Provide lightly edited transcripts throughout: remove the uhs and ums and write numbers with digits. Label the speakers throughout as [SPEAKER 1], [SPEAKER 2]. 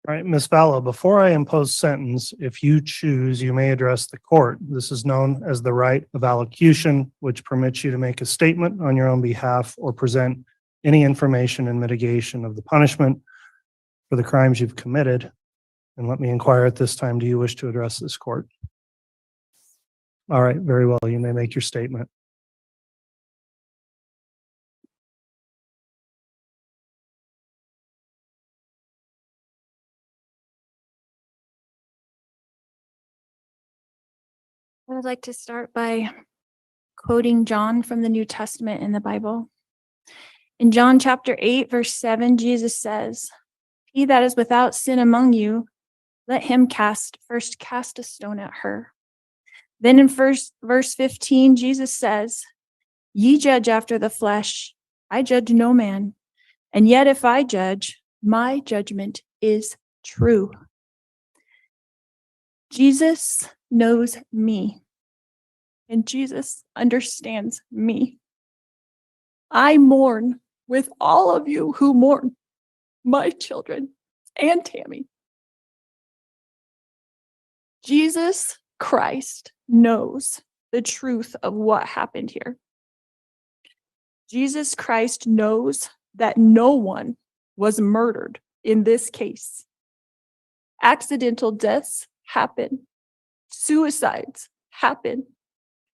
[SPEAKER 1] All right, Ms. Vallow, before I impose sentence, if you choose, you may address the court. This is known as the right of allocution, which permits you to make a statement on your own behalf or present any information in mitigation of the punishment for the crimes you've committed. And let me inquire at this time, do you wish to address this court? All right, very well. You may make your statement.
[SPEAKER 2] I would like to start by quoting John from the New Testament in the Bible. In John chapter 8, verse 7, Jesus says, "He that is without sin among you, let him first cast a stone at her." Then in verse 15, Jesus says, "Ye judge after the flesh, I judge no man. And yet if I judge, my judgment is true." Jesus knows me, and Jesus understands me. I mourn with all of you who mourn my children and Tammy. Jesus Christ knows the truth of what happened here. Jesus Christ knows that no one was murdered in this case. Accidental deaths happen. Suicides happen.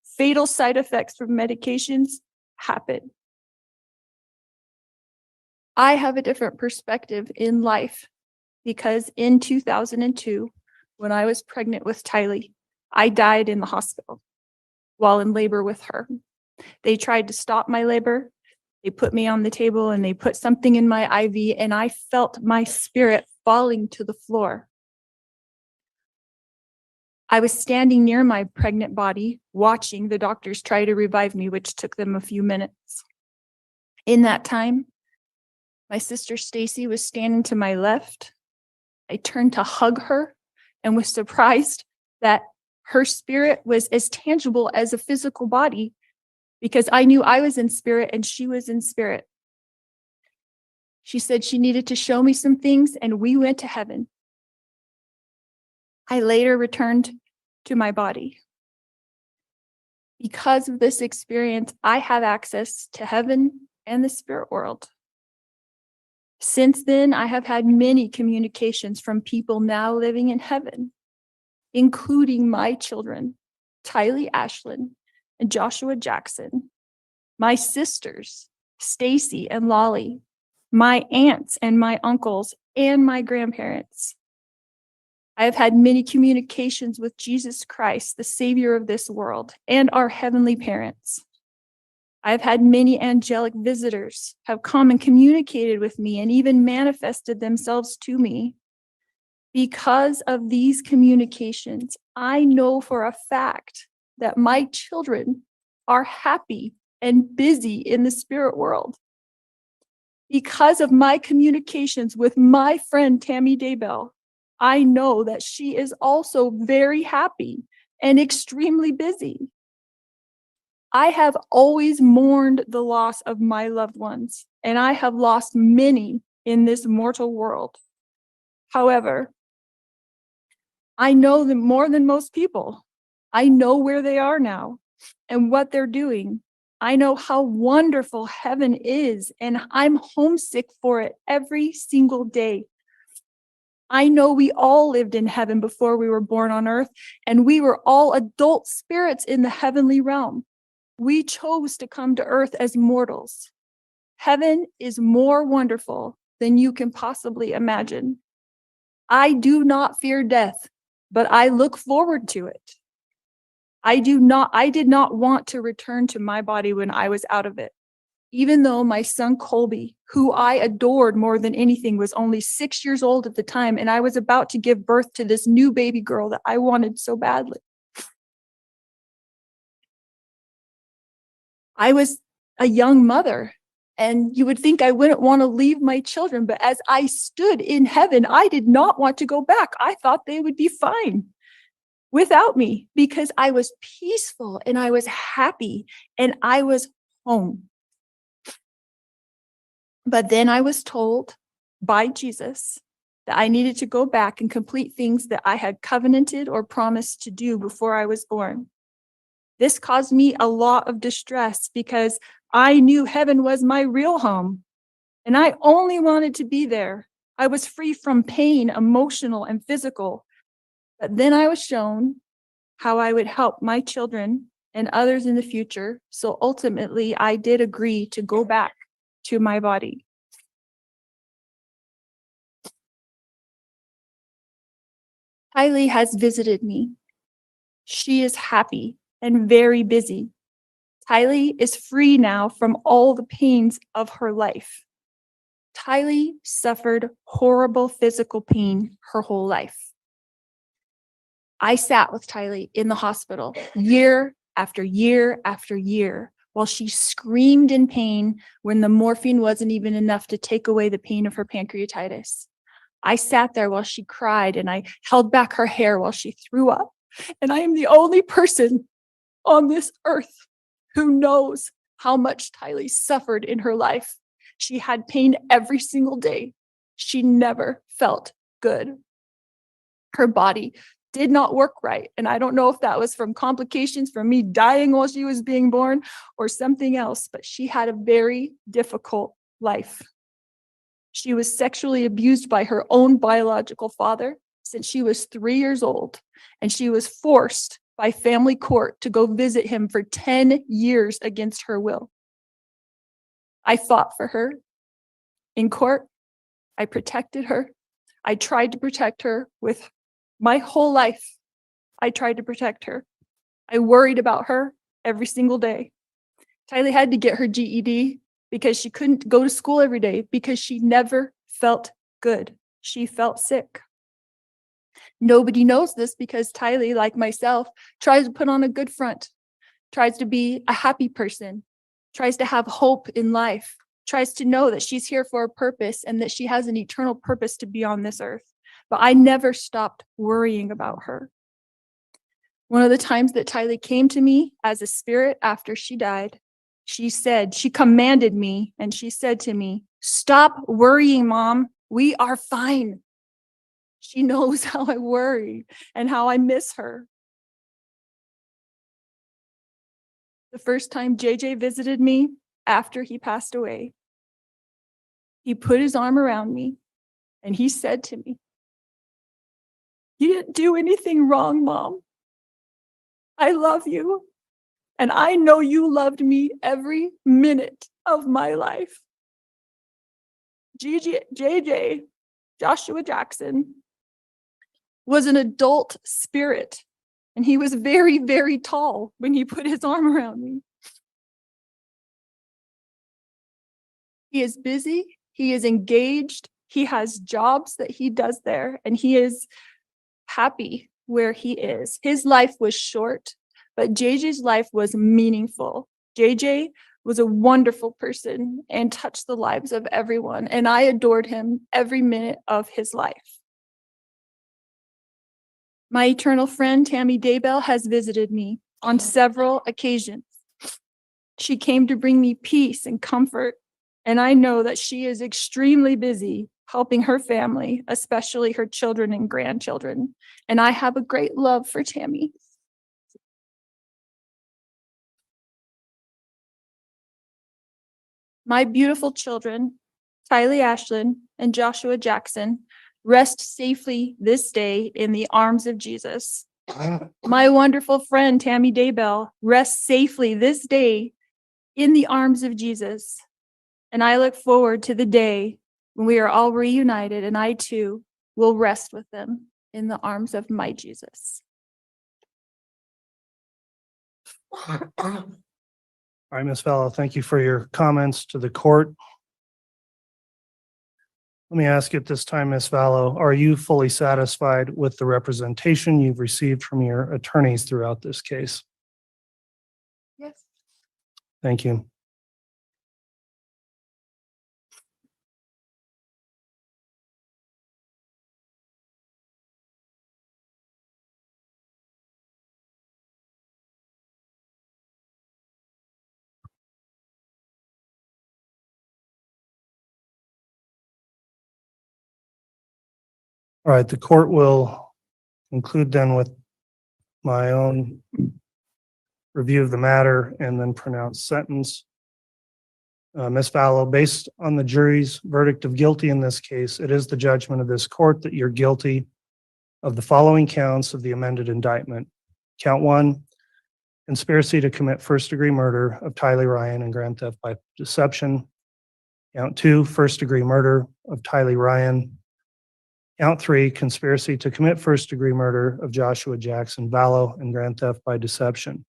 [SPEAKER 2] Fatal side effects from medications happen. I have a different perspective in life because in 2002, when I was pregnant with Tylee, I died in the hospital while in labor with her. They tried to stop my labor. They put me on the table and they put something in my IV, and I felt my spirit falling to the floor. I was standing near my pregnant body, watching the doctors try to revive me, which took them a few minutes. In that time, my sister Stacy was standing to my left. I turned to hug her and was surprised that her spirit was as tangible as a physical body, because I knew I was in spirit and she was in spirit. She said she needed to show me some things, and we went to heaven. I later returned to my body. Because of this experience, I have access to heaven and the spirit world. Since then, I have had many communications from people now living in heaven, including my children, Tylee Ashlyn and Joshua Jackson, my sisters, Stacy and Lolly, my aunts and my uncles, and my grandparents. I have had many communications with Jesus Christ, the Savior of this world, and our heavenly parents. I have had many angelic visitors have come and communicated with me and even manifested themselves to me. Because of these communications, I know for a fact that my children are happy and busy in the spirit world. Because of my communications with my friend Tammy Daybell, I know that she is also very happy and extremely busy. I have always mourned the loss of my loved ones, and I have lost many in this mortal world. However, I know them more than most people. I know where they are now and what they're doing. I know how wonderful heaven is, and I'm homesick for it every single day. I know we all lived in heaven before we were born on earth, and we were all adult spirits in the heavenly realm. We chose to come to earth as mortals. Heaven is more wonderful than you can possibly imagine. I do not fear death, but I look forward to it. I did not want to return to my body when I was out of it. Even though my son Colby, who I adored more than anything, was only 6 years old at the time, and I was about to give birth to this new baby girl that I wanted so badly. I was a young mother, and you would think I wouldn't want to leave my children, but as I stood in heaven, I did not want to go back. I thought they would be fine without me because I was peaceful and I was happy and I was home. But then I was told by Jesus that I needed to go back and complete things that I had covenanted or promised to do before I was born. This caused me a lot of distress because I knew heaven was my real home, and I only wanted to be there. I was free from pain, emotional and physical. But then I was shown how I would help my children and others in the future. So ultimately, I did agree to go back to my body. Kylie has visited me. She is happy and very busy. Kylie is free now from all the pains of her life. Kylie suffered horrible physical pain her whole life. I sat with Kylie in the hospital year after year after year while she screamed in pain when the morphine wasn't even enough to take away the pain of her pancreatitis. I sat there while she cried and I held back her hair while she threw up. And I am the only person on this earth who knows how much Kylie suffered in her life. She had pain every single day. She never felt good. Her body did not work right. And I don't know if that was from complications from me dying while she was being born or something else, but she had a very difficult life. She was sexually abused by her own biological father since she was 3 years old, and she was forced by family court to go visit him for 10 years against her will. I fought for her in court. I protected her. I tried to protect her with my whole life. I tried to protect her. I worried about her every single day. Kylie had to get her GED because she couldn't go to school every day because she never felt good. She felt sick. Nobody knows this because Kylie, like myself, tries to put on a good front, tries to be a happy person, tries to have hope in life, tries to know that she's here for a purpose and that she has an eternal purpose to be on this earth. But I never stopped worrying about her. One of the times that Kylie came to me as a spirit after she died, she commanded me and she said to me, "Stop worrying, Mom. We are fine." She knows how I worry and how I miss her. The first time JJ visited me after he passed away, he put his arm around me and he said to me, "You didn't do anything wrong, Mom. I love you. And I know you loved me every minute of my life." JJ, Joshua Jackson, was an adult spirit, and he was very, very tall when he put his arm around me. He is busy, he is engaged, he has jobs that he does there, and he is happy where he is. His life was short, but JJ's life was meaningful. JJ was a wonderful person and touched the lives of everyone, and I adored him every minute of his life. My eternal friend, Tammy Daybell, has visited me on several occasions. She came to bring me peace and comfort, and I know that she is extremely busy helping her family, especially her children and grandchildren. And I have a great love for Tammy. My beautiful children, Tylee Ashlyn and Joshua Jackson, rest safely this day in the arms of Jesus. My wonderful friend, Tammy Daybell, rests safely this day in the arms of Jesus. And I look forward to the day when we are all reunited and I too will rest with them in the arms of my Jesus.
[SPEAKER 1] All right, Ms. Vallow, thank you for your comments to the court. Let me ask you at this time, Ms. Vallow, are you fully satisfied with the representation you've received from your attorneys throughout this case?
[SPEAKER 2] Yes.
[SPEAKER 1] Thank you. All right, the court will conclude then with my own review of the matter and then pronounce sentence. Ms. Vallow, based on the jury's verdict of guilty in this case, it is the judgment of this court that you're guilty of the following counts of the amended indictment. Count 1, conspiracy to commit first-degree murder of Tylee Ryan and grand theft by deception. Count 2, first-degree murder of Tylee Ryan. Count 3, conspiracy to commit first-degree murder of Joshua Jackson Vallow and grand theft by deception.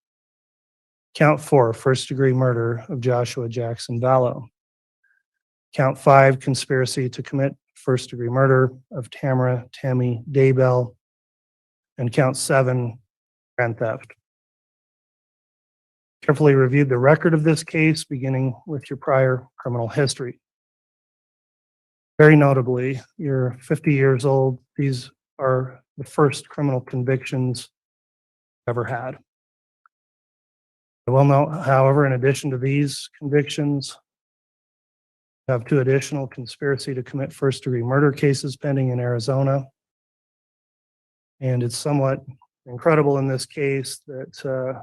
[SPEAKER 1] Count 4, first-degree murder of Joshua Jackson Vallow. Count 5, conspiracy to commit first-degree murder of Tammy Daybell. And count 7, grand theft. Carefully reviewed the record of this case, beginning with your prior criminal history. Very notably, you're 50 years old. These are the first criminal convictions ever had. I will note, however, in addition to these convictions, I have 2 additional conspiracy to commit first-degree murder cases pending in Arizona. And it's somewhat incredible in this case that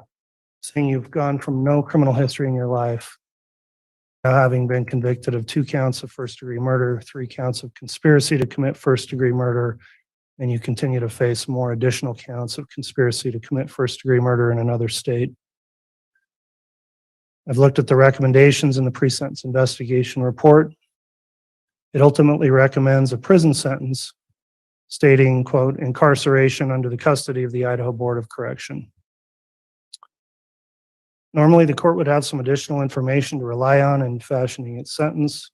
[SPEAKER 1] saying you've gone from no criminal history in your life, now having been convicted of 2 counts of first-degree murder, 3 counts of conspiracy to commit first-degree murder, and you continue to face more additional counts of conspiracy to commit first-degree murder in another state. I've looked at the recommendations in the pre-sentence investigation report. It ultimately recommends a prison sentence stating, quote, incarceration under the custody of the Idaho Board of Correction. Normally, the court would have some additional information to rely on in fashioning its sentence,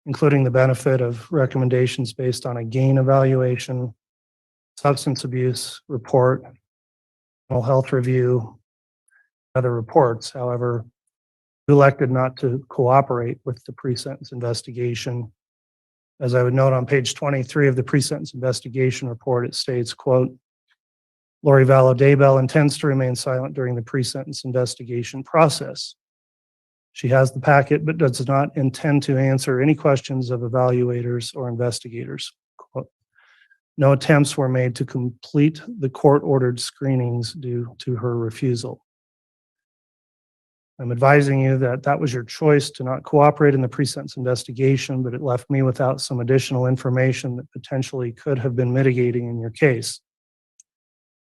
[SPEAKER 1] including the benefit of recommendations based on a gain evaluation, substance abuse report, mental health review, other reports. However, you elected not to cooperate with the pre-sentence investigation. As I would note on page 23 of the pre-sentence investigation report, it states, quote, Lori Vallow Daybell intends to remain silent during the pre-sentence investigation process. She has the packet, but does not intend to answer any questions of evaluators or investigators. Quote, no attempts were made to complete the court-ordered screenings due to her refusal. I'm advising you that that was your choice to not cooperate in the pre-sentence investigation, but it left me without some additional information that potentially could have been mitigating in your case.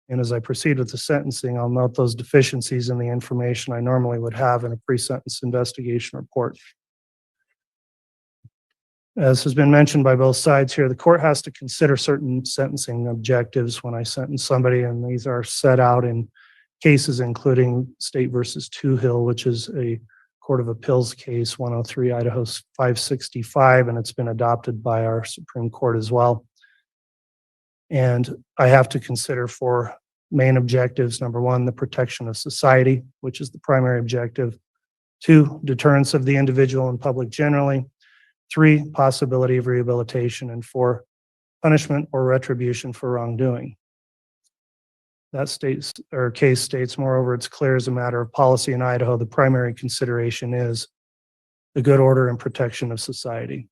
[SPEAKER 1] And as I proceed with the sentencing, I'll note those deficiencies in the information I normally would have in a pre-sentence investigation report. As has been mentioned by both sides here, the court has to consider certain sentencing objectives when I sentence somebody, and these are set out in cases including State versus Hill, which is a Court of Appeals case 103 Idaho 565, and it's been adopted by our Supreme Court as well. And I have to consider for main objectives, number 1, the protection of society, which is the primary objective. 2, deterrence of the individual and public generally. 3, possibility of rehabilitation. And 4, punishment or retribution for wrongdoing. That case states, moreover, it's clear as a matter of policy in Idaho, the primary consideration is the good order and protection of society.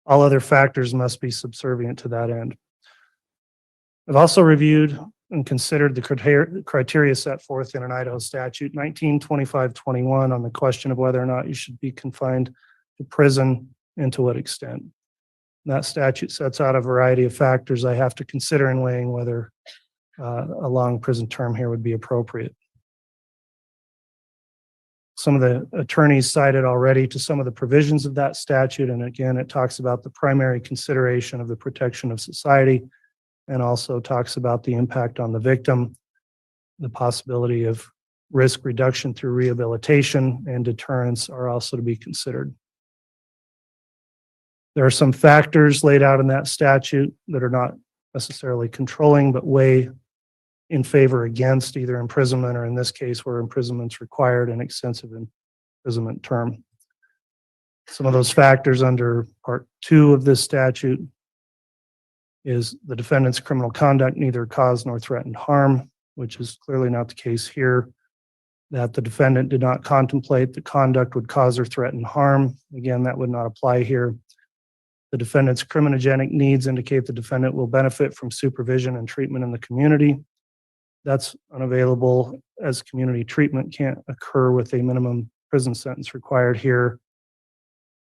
[SPEAKER 1] All other factors must be subservient to that end. I've also reviewed and considered the criteria set forth in an Idaho statute 1925-21 on the question of whether or not you should be confined to prison and to what extent. That statute sets out a variety of factors I have to consider in weighing whether a long prison term here would be appropriate. Some of the attorneys cited already to some of the provisions of that statute, and again, it talks about the primary consideration of the protection of society, and also talks about the impact on the victim, the possibility of risk reduction through rehabilitation, and deterrence are also to be considered. There are some factors laid out in that statute that are not necessarily controlling, but weigh in favor against either imprisonment, or in this case where imprisonment's required, an extensive imprisonment term. Some of those factors under Part 2 of this statute is the defendant's criminal conduct neither caused nor threatened harm, which is clearly not the case here. that the defendant did not contemplate the conduct would cause or threaten harm. Again, that would not apply here. The defendant's criminogenic needs indicate the defendant will benefit from supervision and treatment in the community. That's unavailable, as community treatment can't occur with a minimum prison sentence required here.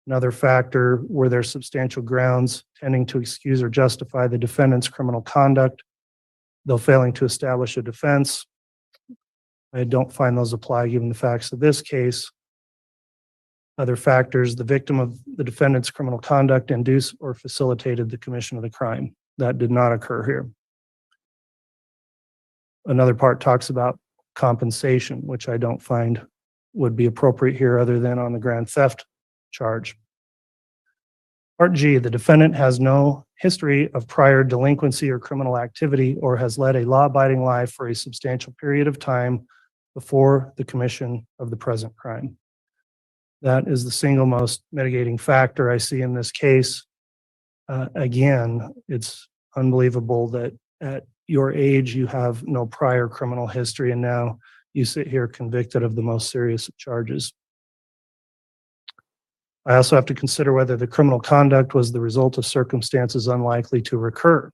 [SPEAKER 1] Another factor, were there substantial grounds tending to excuse or justify the defendant's criminal conduct, though failing to establish a defense? I don't find those apply given the facts of this case. Other factors, the victim of the defendant's criminal conduct induced or facilitated the commission of the crime. That did not occur here. Another part talks about compensation, which I don't find would be appropriate here other than on the grand theft charge. Part G, the defendant has no history of prior delinquency or criminal activity or has led a law-abiding life for a substantial period of time before the commission of the present crime. That is the single most mitigating factor I see in this case. Again, it's unbelievable that at your age you have no prior criminal history and now you sit here convicted of the most serious of charges. I also have to consider whether the criminal conduct was the result of circumstances unlikely to recur.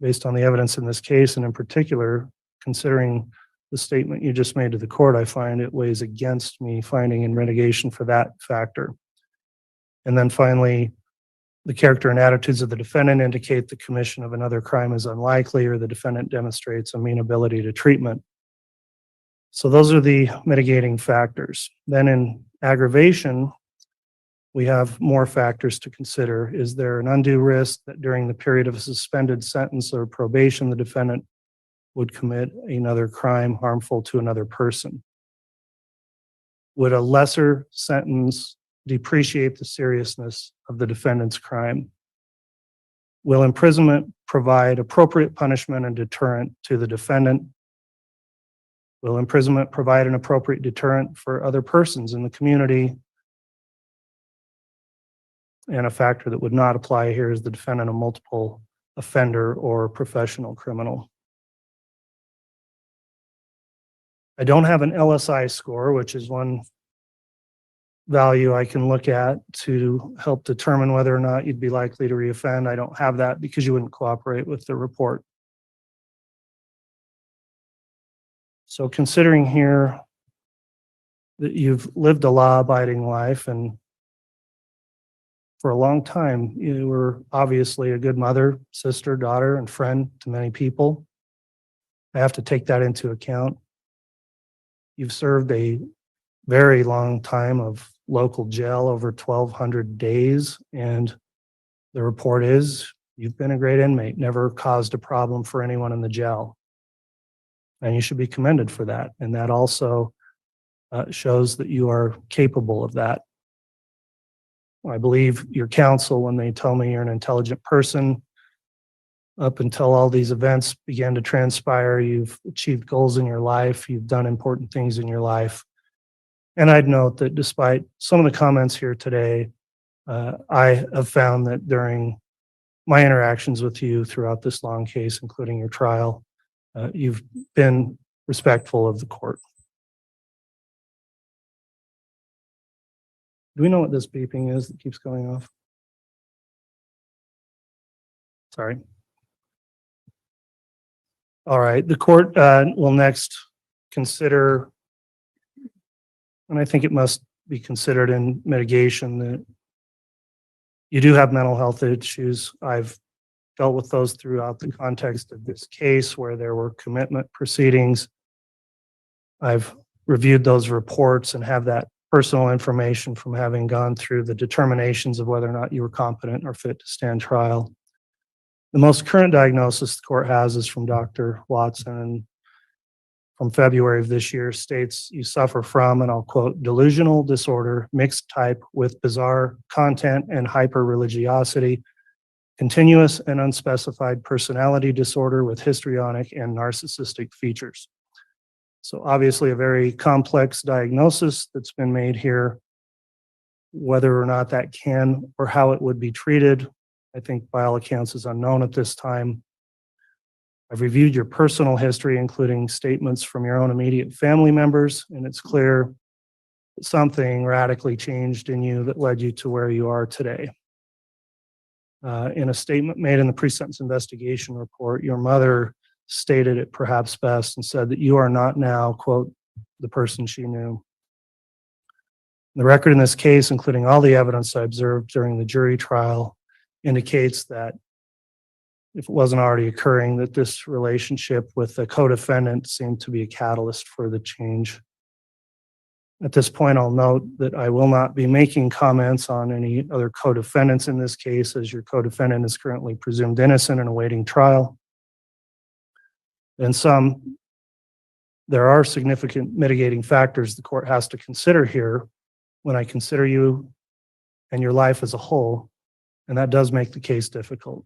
[SPEAKER 1] Based on the evidence in this case, and in particular, considering the statement you just made to the court, I find it weighs against me finding in mitigation for that factor. And then finally, the character and attitudes of the defendant indicate the commission of another crime is unlikely or the defendant demonstrates amenability to treatment. So those are the mitigating factors. Then in aggravation, we have more factors to consider. Is there an undue risk that during the period of a suspended sentence or probation, the defendant would commit another crime harmful to another person? Would a lesser sentence depreciate the seriousness of the defendant's crime? Will imprisonment provide appropriate punishment and deterrent to the defendant? Will imprisonment provide an appropriate deterrent for other persons in the community? And a factor that would not apply here is the defendant a multiple offender or professional criminal. I don't have an LSI score, which is one value I can look at to help determine whether or not you'd be likely to reoffend. I don't have that because you wouldn't cooperate with the report. So considering here that you've lived a law-abiding life and for a long time, you were obviously a good mother, sister, daughter, and friend to many people. I have to take that into account. You've served a very long time of local jail, over 1,200 days, and the report is you've been a great inmate, never caused a problem for anyone in the jail. And you should be commended for that. And that also shows that you are capable of that. I believe your counsel when they tell me you're an intelligent person. Up until all these events began to transpire, you've achieved goals in your life, you've done important things in your life. And I'd note that despite some of the comments here today, I have found that during my interactions with you throughout this long case, including your trial, you've been respectful of the court. Do we know what this beeping is that keeps going off? Sorry. All right, the court will next consider, and I think it must be considered in mitigation, that you do have mental health issues. I've dealt with those throughout the context of this case where there were commitment proceedings. I've reviewed those reports and have that personal information from having gone through the determinations of whether or not you were competent or fit to stand trial. The most current diagnosis the court has is from Dr. Watson, and from February of this year states you suffer from, and I'll quote, delusional disorder, mixed type with bizarre content and hyper-religiosity, continuous and unspecified personality disorder with histrionic and narcissistic features. So obviously a very complex diagnosis that's been made here. Whether or not that can or how it would be treated, I think by all accounts is unknown at this time. I've reviewed your personal history, including statements from your own immediate family members, and it's clear that something radically changed in you that led you to where you are today. In a statement made in the pre-sentence investigation report, your mother stated it perhaps best and said that you are not now, quote, the person she knew. The record in this case, including all the evidence I observed during the jury trial, indicates that if it wasn't already occurring, that this relationship with the co-defendant seemed to be a catalyst for the change. At this point, I'll note that I will not be making comments on any other co-defendants in this case, as your co-defendant is currently presumed innocent and awaiting trial. In sum, there are significant mitigating factors the court has to consider here when I consider you and your life as a whole, and that does make the case difficult.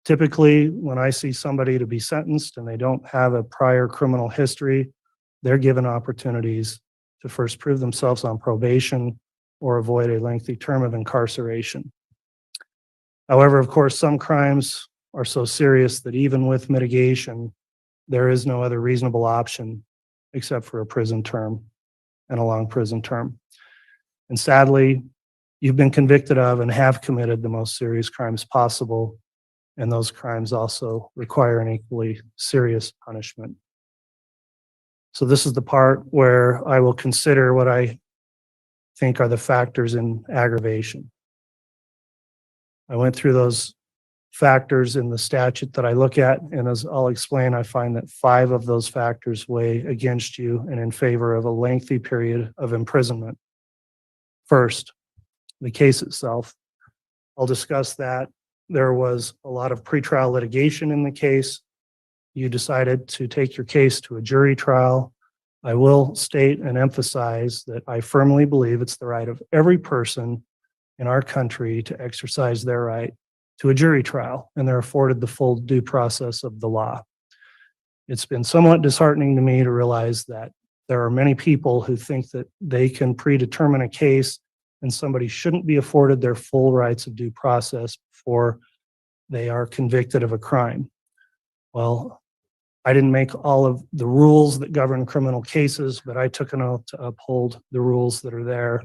[SPEAKER 1] Typically, when I see somebody to be sentenced and they don't have a prior criminal history, they're given opportunities to first prove themselves on probation or avoid a lengthy term of incarceration. However, of course, some crimes are so serious that even with mitigation, there is no other reasonable option except for a prison term and a long prison term. And sadly, you've been convicted of and have committed the most serious crimes possible, and those crimes also require an equally serious punishment. So this is the part where I will consider what I think are the factors in aggravation. I went through those factors in the statute that I look at, and as I'll explain, I find that 5 of those factors weigh against you and in favor of a lengthy period of imprisonment. First, the case itself. I'll discuss that. There was a lot of pretrial litigation in the case. You decided to take your case to a jury trial. I will state and emphasize that I firmly believe it's the right of every person in our country to exercise their right to a jury trial, and they're afforded the full due process of the law. It's been somewhat disheartening to me to realize that there are many people who think that they can predetermine a case and somebody shouldn't be afforded their full rights of due process before they are convicted of a crime. Well, I didn't make all of the rules that govern criminal cases, but I took an oath to uphold the rules that are there,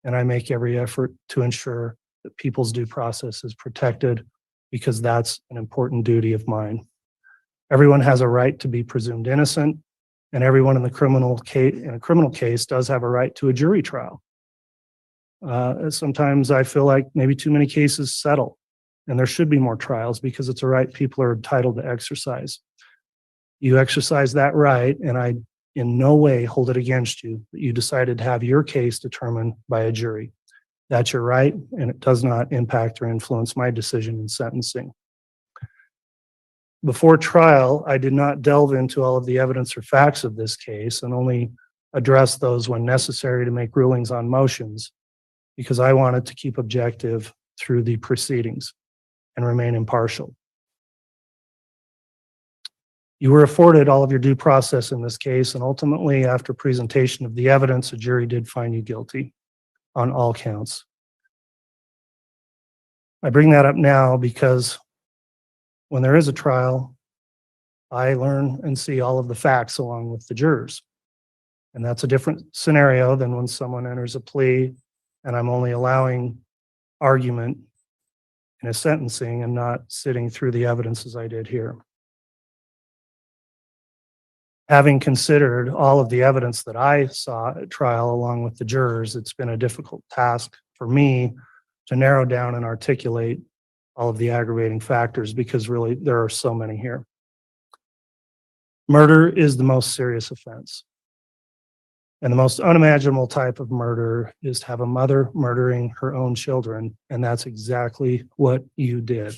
[SPEAKER 1] and I make every effort to ensure that people's due process is protected, because that's an important duty of mine. Everyone has a right to be presumed innocent, and everyone in a criminal case does have a right to a jury trial. Sometimes I feel like maybe too many cases settle, and there should be more trials because it's a right people are entitled to exercise. You exercise that right, and I in no way hold it against you that you decided to have your case determined by a jury. That's your right, and it does not impact or influence my decision in sentencing. Before trial, I did not delve into all of the evidence or facts of this case and only address those when necessary to make rulings on motions, because I wanted to keep objective through the proceedings and remain impartial. You were afforded all of your due process in this case, and ultimately, after presentation of the evidence, a jury did find you guilty on all counts. I bring that up now because when there is a trial, I learn and see all of the facts along with the jurors. And that's a different scenario than when someone enters a plea and I'm only allowing argument in a sentencing and not sitting through the evidence as I did here. Having considered all of the evidence that I saw at trial along with the jurors, it's been a difficult task for me to narrow down and articulate all of the aggravating factors, because really there are so many here. Murder is the most serious offense. And the most unimaginable type of murder is to have a mother murdering her own children, and that's exactly what you did.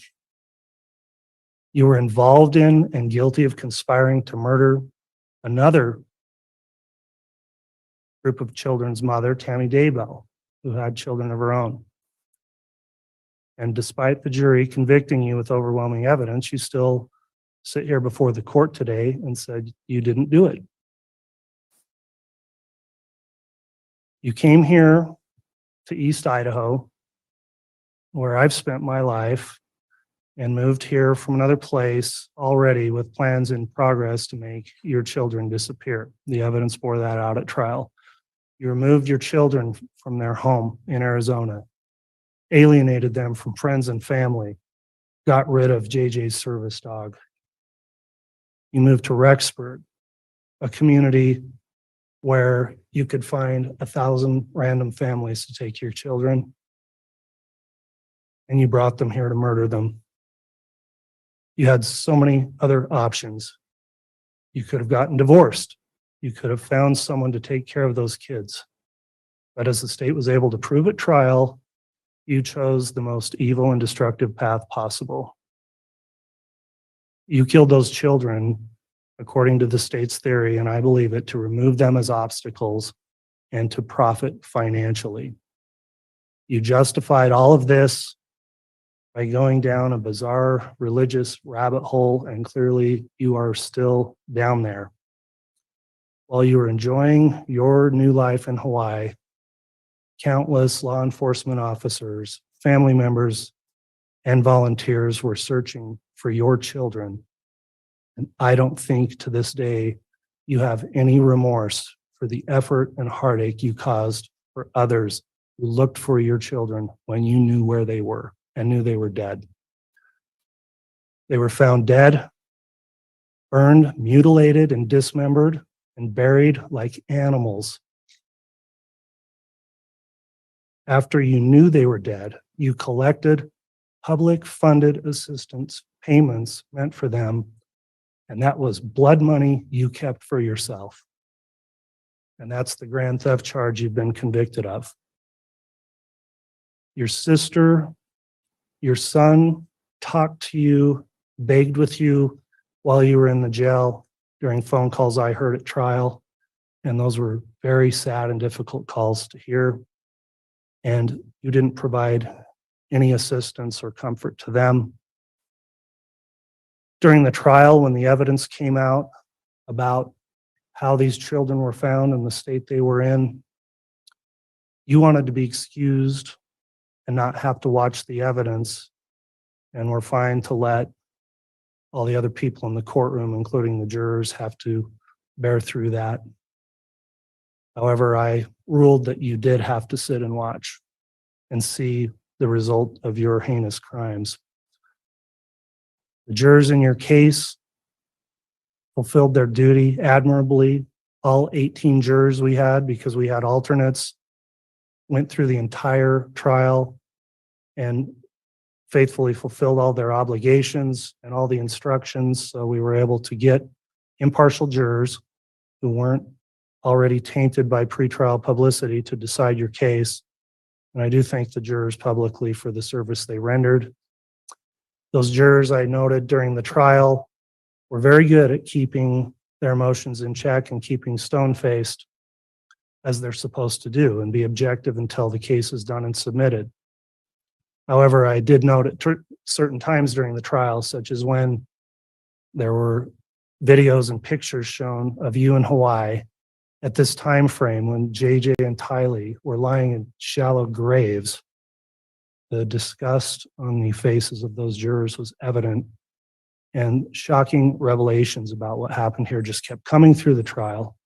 [SPEAKER 1] You were involved in and guilty of conspiring to murder another group of children's mother, Tammy Daybell, who had children of her own. And despite the jury convicting you with overwhelming evidence, you still sit here before the court today and said you didn't do it. You came here to East Idaho, where I've spent my life, and moved here from another place already with plans in progress to make your children disappear. The evidence bore that out at trial. You removed your children from their home in Arizona, alienated them from friends and family, got rid of JJ's service dog. You moved to Rexburg, a community where you could find 1,000 random families to take your children, and you brought them here to murder them. You had so many other options. You could have gotten divorced. You could have found someone to take care of those kids. But as the state was able to prove at trial, you chose the most evil and destructive path possible. You killed those children, according to the state's theory, and I believe it, to remove them as obstacles and to profit financially. You justified all of this by going down a bizarre religious rabbit hole, and clearly you are still down there. While you were enjoying your new life in Hawaii, countless law enforcement officers, family members, and volunteers were searching for your children. And I don't think to this day you have any remorse for the effort and heartache you caused for others who looked for your children when you knew where they were and knew they were dead. They were found dead, burned, mutilated, and dismembered, and buried like animals. After you knew they were dead, you collected public funded assistance payments meant for them, and that was blood money you kept for yourself. And that's the grand theft charge you've been convicted of. Your sister, your son talked to you, begged with you while you were in the jail during phone calls I heard at trial. And those were very sad and difficult calls to hear. And you didn't provide any assistance or comfort to them. During the trial, when the evidence came out about how these children were found and the state they were in, you wanted to be excused and not have to watch the evidence, and were fine to let all the other people in the courtroom, including the jurors, have to bear through that. However, I ruled that you did have to sit and watch and see the result of your heinous crimes. The jurors in your case fulfilled their duty admirably. All 18 jurors we had, because we had alternates, went through the entire trial and faithfully fulfilled all their obligations and all the instructions. So we were able to get impartial jurors who weren't already tainted by pretrial publicity to decide your case. And I do thank the jurors publicly for the service they rendered. Those jurors, I noted during the trial, were very good at keeping their emotions in check and keeping stone-faced, as they're supposed to do, and be objective until the case is done and submitted. However, I did note at certain times during the trial, such as when there were videos and pictures shown of you in Hawaii at this time frame when JJ and Tylee were lying in shallow graves, the disgust on the faces of those jurors was evident, and shocking revelations about what happened here just kept coming through the trial.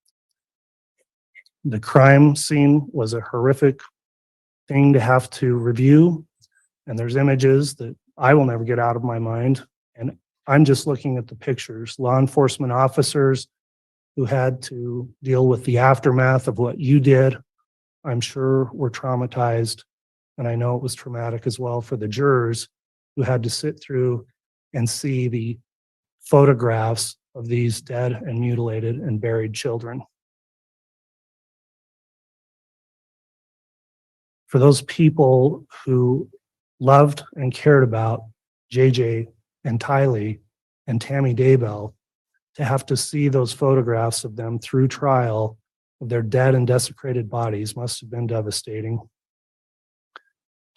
[SPEAKER 1] The crime scene was a horrific thing to have to review, and there's images that I will never get out of my mind, and I'm just looking at the pictures. Law enforcement officers who had to deal with the aftermath of what you did, I'm sure were traumatized, and I know it was traumatic as well for the jurors who had to sit through and see the photographs of these dead and mutilated and buried children. For those people who loved and cared about JJ and Tylee and Tammy Daybell, to have to see those photographs of them through trial of their dead and desecrated bodies must have been devastating.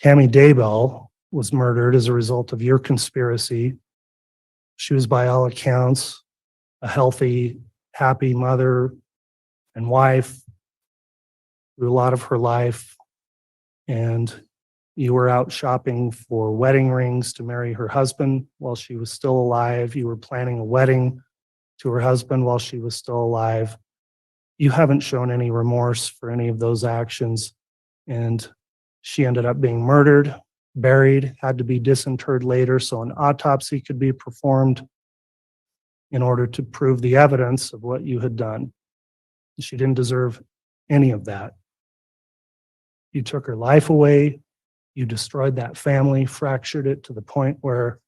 [SPEAKER 1] Tammy Daybell was murdered as a result of your conspiracy. She was, by all accounts, a healthy, happy mother and wife through a lot of her life. And You were out shopping for wedding rings to marry her husband while she was still alive. You were planning a wedding to her husband while she was still alive. You haven't shown any remorse for any of those actions. And she ended up being murdered, buried, had to be disinterred later so an autopsy could be performed in order to prove the evidence of what you had done. She didn't deserve any of that. You took her life away. You destroyed that family, fractured it to the point where,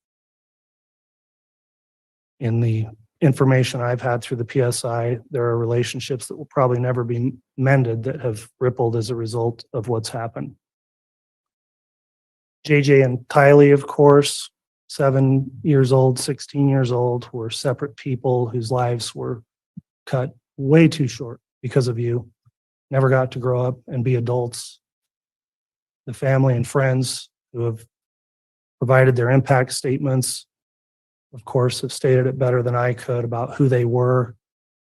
[SPEAKER 1] in the information I've had through the PSI, there are relationships that will probably never be mended that have rippled as a result of what's happened. JJ and Kylie, of course, 7 years old, 16 years old, were separate people whose lives were cut way too short because of you. Never got to grow up and be adults. The family and friends who have provided their impact statements, of course, have stated it better than I could about who they were.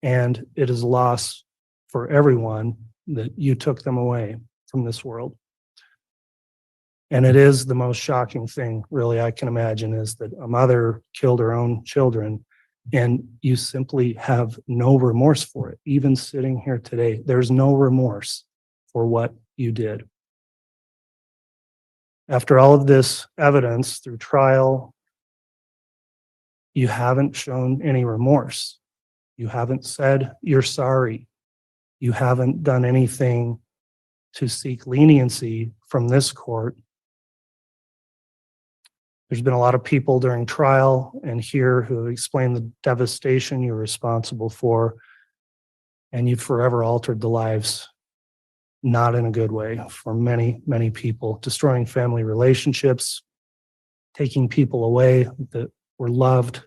[SPEAKER 1] And it is a loss for everyone that you took them away from this world. And it is the most shocking thing, really, I can imagine, is that a mother killed her own children and you simply have no remorse for it. Even sitting here today, there's no remorse for what you did. After all of this evidence through trial, you haven't shown any remorse. You haven't said you're sorry. You haven't done anything to seek leniency from this court. There's been a lot of people during trial and here who have explained the devastation you're responsible for, and you've forever altered the lives, not in a good way, for many, many people, destroying family relationships, taking people away that were loved,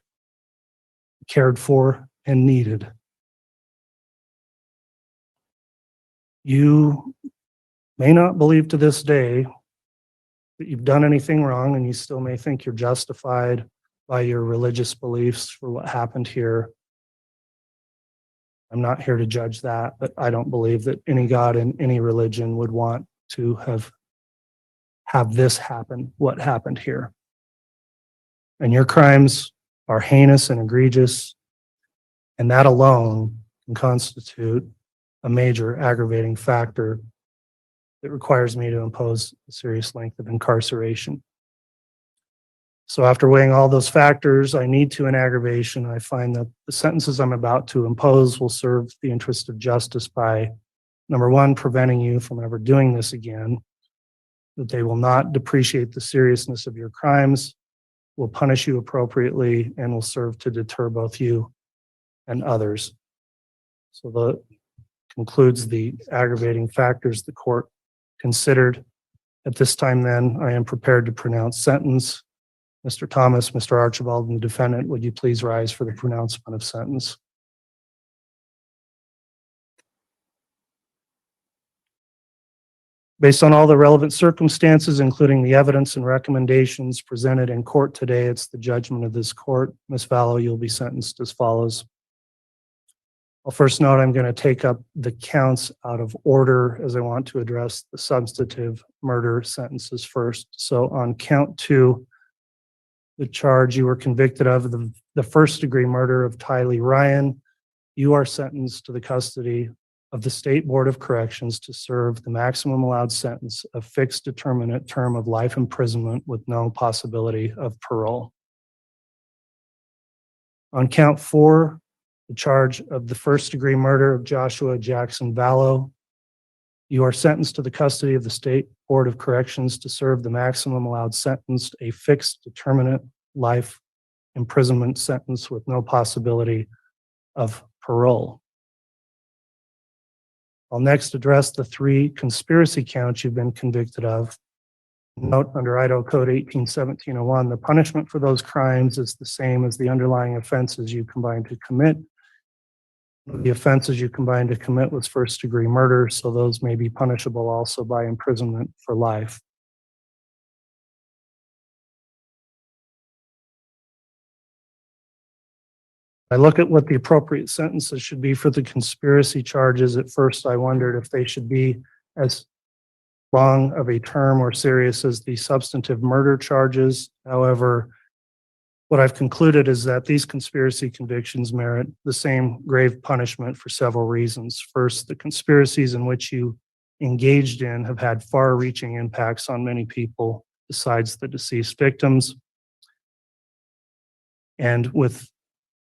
[SPEAKER 1] cared for, and needed. You may not believe to this day that you've done anything wrong, and you still may think you're justified by your religious beliefs for what happened here. I'm not here to judge that, but I don't believe that any God in any religion would want to have this happen, what happened here. And your crimes are heinous and egregious, and that alone can constitute a major aggravating factor that requires me to impose a serious length of incarceration. So after weighing all those factors, I need to in aggravation, I find that the sentences I'm about to impose will serve the interest of justice by, number one, preventing you from ever doing this again, that they will not depreciate the seriousness of your crimes, will punish you appropriately, and will serve to deter both you and others. So that concludes the aggravating factors the court considered. At this time then, I am prepared to pronounce sentence. Mr. Thomas, Mr. Archibald, and the defendant, would you please rise for the pronouncement of sentence? Based on all the relevant circumstances, including the evidence and recommendations presented in court today, it's the judgment of this court. Ms. Vallow, you'll be sentenced as follows. I'll first note I'm going to take up the counts out of order as I want to address the substantive murder sentences first. So on count 2, the charge you were convicted of, the first-degree murder of Tylee Ryan, you are sentenced to the custody of the State Board of Corrections to serve the maximum allowed sentence of fixed determinate term of life imprisonment with no possibility of parole. On count 4, the charge of the first-degree murder of Joshua Jackson Vallow, you are sentenced to the custody of the State Board of Corrections to serve the maximum allowed sentence, a fixed determinate life imprisonment sentence with no possibility of parole. I'll next address the 3 conspiracy counts you've been convicted of. Note under Idaho Code 18-1701, the punishment for those crimes is the same as the underlying offenses you combined to commit. The offenses you combined to commit was first-degree murder, so those may be punishable also by imprisonment for life. I look at what the appropriate sentences should be for the conspiracy charges. At first, I wondered if they should be as long of a term or serious as the substantive murder charges. However, what I've concluded is that these conspiracy convictions merit the same grave punishment for several reasons. First, the conspiracies in which you engaged in have had far-reaching impacts on many people besides the deceased victims. And with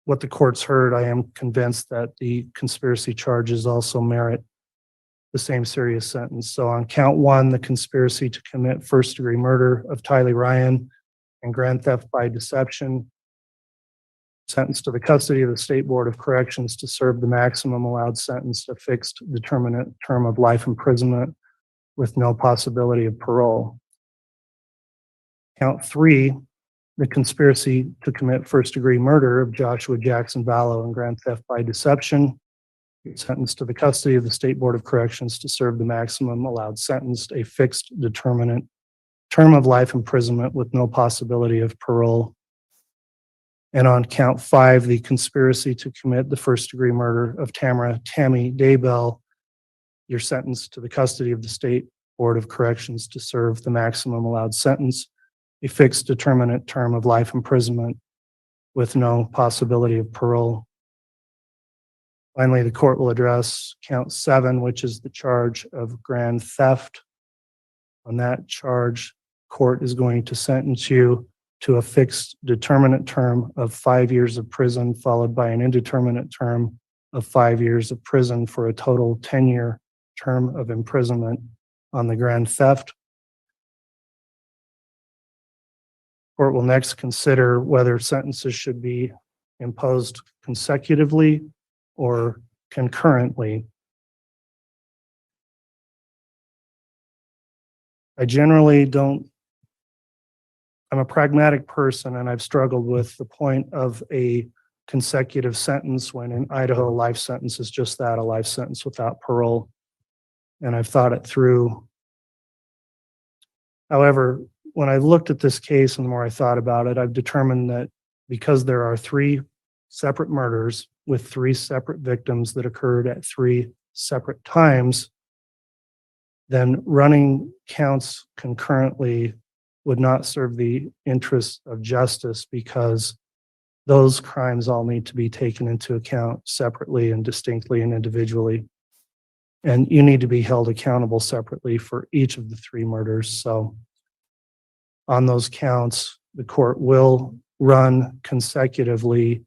[SPEAKER 1] what the court's heard, I am convinced that the conspiracy charges also merit the same serious sentence. So on count one, the conspiracy to commit first-degree murder of Tylee Ryan and grand theft by deception, sentenced to the custody of the State Board of Corrections to serve the maximum allowed sentence, a fixed determinate term of life imprisonment with no possibility of parole. Count three, the conspiracy to commit first-degree murder of Joshua Jackson Vallow and grand theft by deception, sentenced to the custody of the State Board of Corrections to serve the maximum allowed sentence, a fixed determinate term of life imprisonment with no possibility of parole. And on count five, the conspiracy to commit the first-degree murder of Tammy Daybell, you're sentenced to the custody of the State Board of Corrections to serve the maximum allowed sentence, a fixed determinate term of life imprisonment with no possibility of parole. Finally, the court will address count seven, which is the charge of grand theft. On that charge, court is going to sentence you to a fixed determinate term of 5 years of prison, followed by an indeterminate term of 5 years of prison for a total 10-year term of imprisonment on the grand theft. Court will next consider whether sentences should be imposed consecutively or concurrently. I generally don't, I'm a pragmatic person, and I've struggled with the point of a consecutive sentence when in Idaho, a life sentence is just that, a life sentence without parole. And I've thought it through. However, when I looked at this case and the more I thought about it, I've determined that because there are three separate murders with three separate victims that occurred at three separate times, then running counts concurrently would not serve the interests of justice, because those crimes all need to be taken into account separately and distinctly and individually. And you need to be held accountable separately for each of the three murders. So on those counts, the court will run consecutively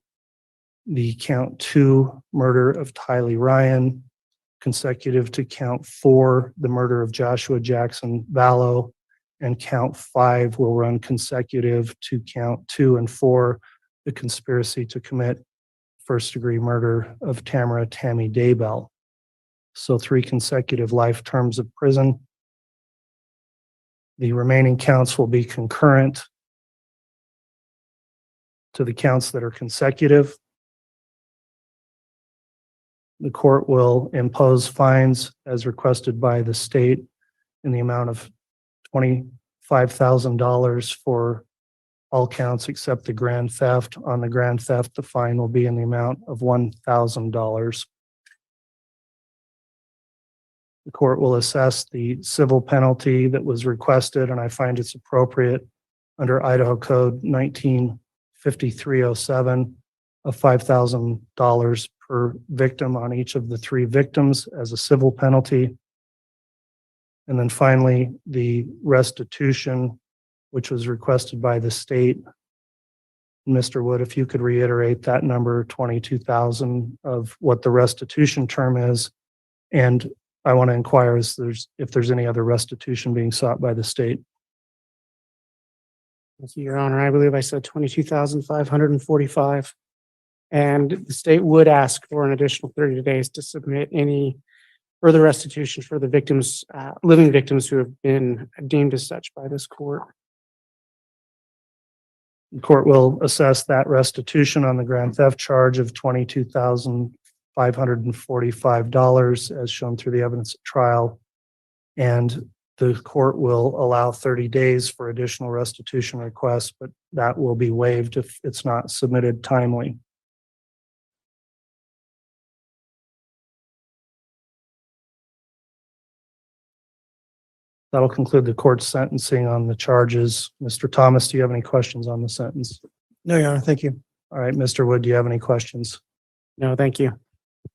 [SPEAKER 1] the count two murder of Tylee Ryan, consecutive to count four, the murder of Joshua Jackson Vallow, and count five will run consecutive to count 2 and 4, the conspiracy to commit first-degree murder of Tammy Daybell. So 3 consecutive life terms of prison. The remaining counts will be concurrent to the counts that are consecutive. The court will impose fines as requested by the state in the amount of $25,000 for all counts except the grand theft. On the grand theft, the fine will be in the amount of $1,000. The court will assess the civil penalty that was requested, and I find it's appropriate under Idaho Code 195307 of $5,000 per victim on each of the 3 victims as a civil penalty. And then finally, the restitution, which was requested by the state. Mr. Wood, if you could reiterate that number, 22,000, of what the restitution term is. And I want to inquire if there's any other restitution being sought by the state.
[SPEAKER 3] Thank you, Your Honor. I believe I said 22,545. And the state would ask for an additional 30 days to submit any further restitution for the victims, living victims who have been deemed as such by this court.
[SPEAKER 1] The court will assess that restitution on the grand theft charge of $22,545 as shown through the evidence at trial. And the court will allow 30 days for additional restitution requests, but that will be waived if it's not submitted timely. That'll conclude the court's sentencing on the charges. Mr. Thomas, do you have any questions on the sentence?
[SPEAKER 4] No, Your Honor, thank you.
[SPEAKER 1] All right, Mr. Wood, do you have any questions?
[SPEAKER 3] No, thank you.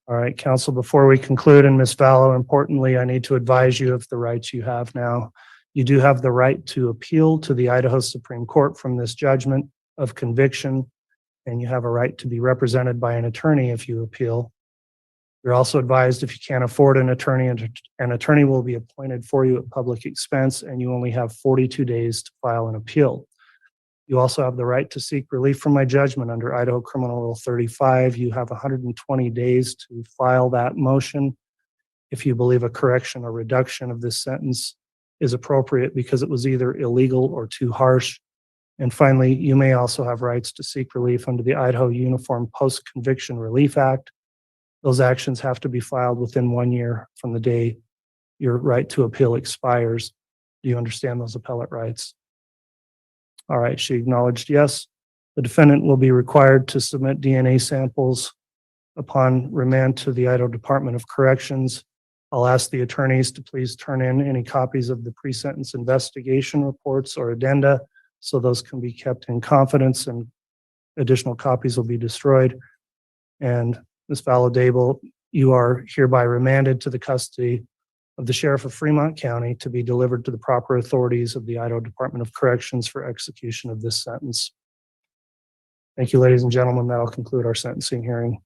[SPEAKER 1] All right, counsel, before we conclude, and Ms. Vallow, importantly, I need to advise you of the rights you have now. You do have the right to appeal to the Idaho Supreme Court from this judgment of conviction, and you have a right to be represented by an attorney if you appeal. You're also advised if you can't afford an attorney, an attorney will be appointed for you at public expense, and you only have 42 days to file an appeal. You also have the right to seek relief from my judgment under Idaho Criminal Rule 35. You have 120 days to file that motion if you believe a correction or reduction of this sentence is appropriate because it was either illegal or too harsh. And finally, you may also have rights to seek relief under the Idaho Uniform Post-Conviction Relief Act. Those actions have to be filed within 1 year from the day your right to appeal expires. Do you understand those appellate rights? All right, she acknowledged yes. The defendant will be required to submit DNA samples upon remand to the Idaho Department of Corrections. I'll ask the attorneys to please turn in any copies of the pre-sentence investigation reports or addenda so those can be kept in confidence and additional copies will be destroyed. And Ms. Vallow Daybell, you are hereby remanded to the custody of the Sheriff of Fremont County to be delivered to the proper authorities of the Idaho Department of Corrections for execution of this sentence. Thank you, ladies and gentlemen. That'll conclude our sentencing hearing.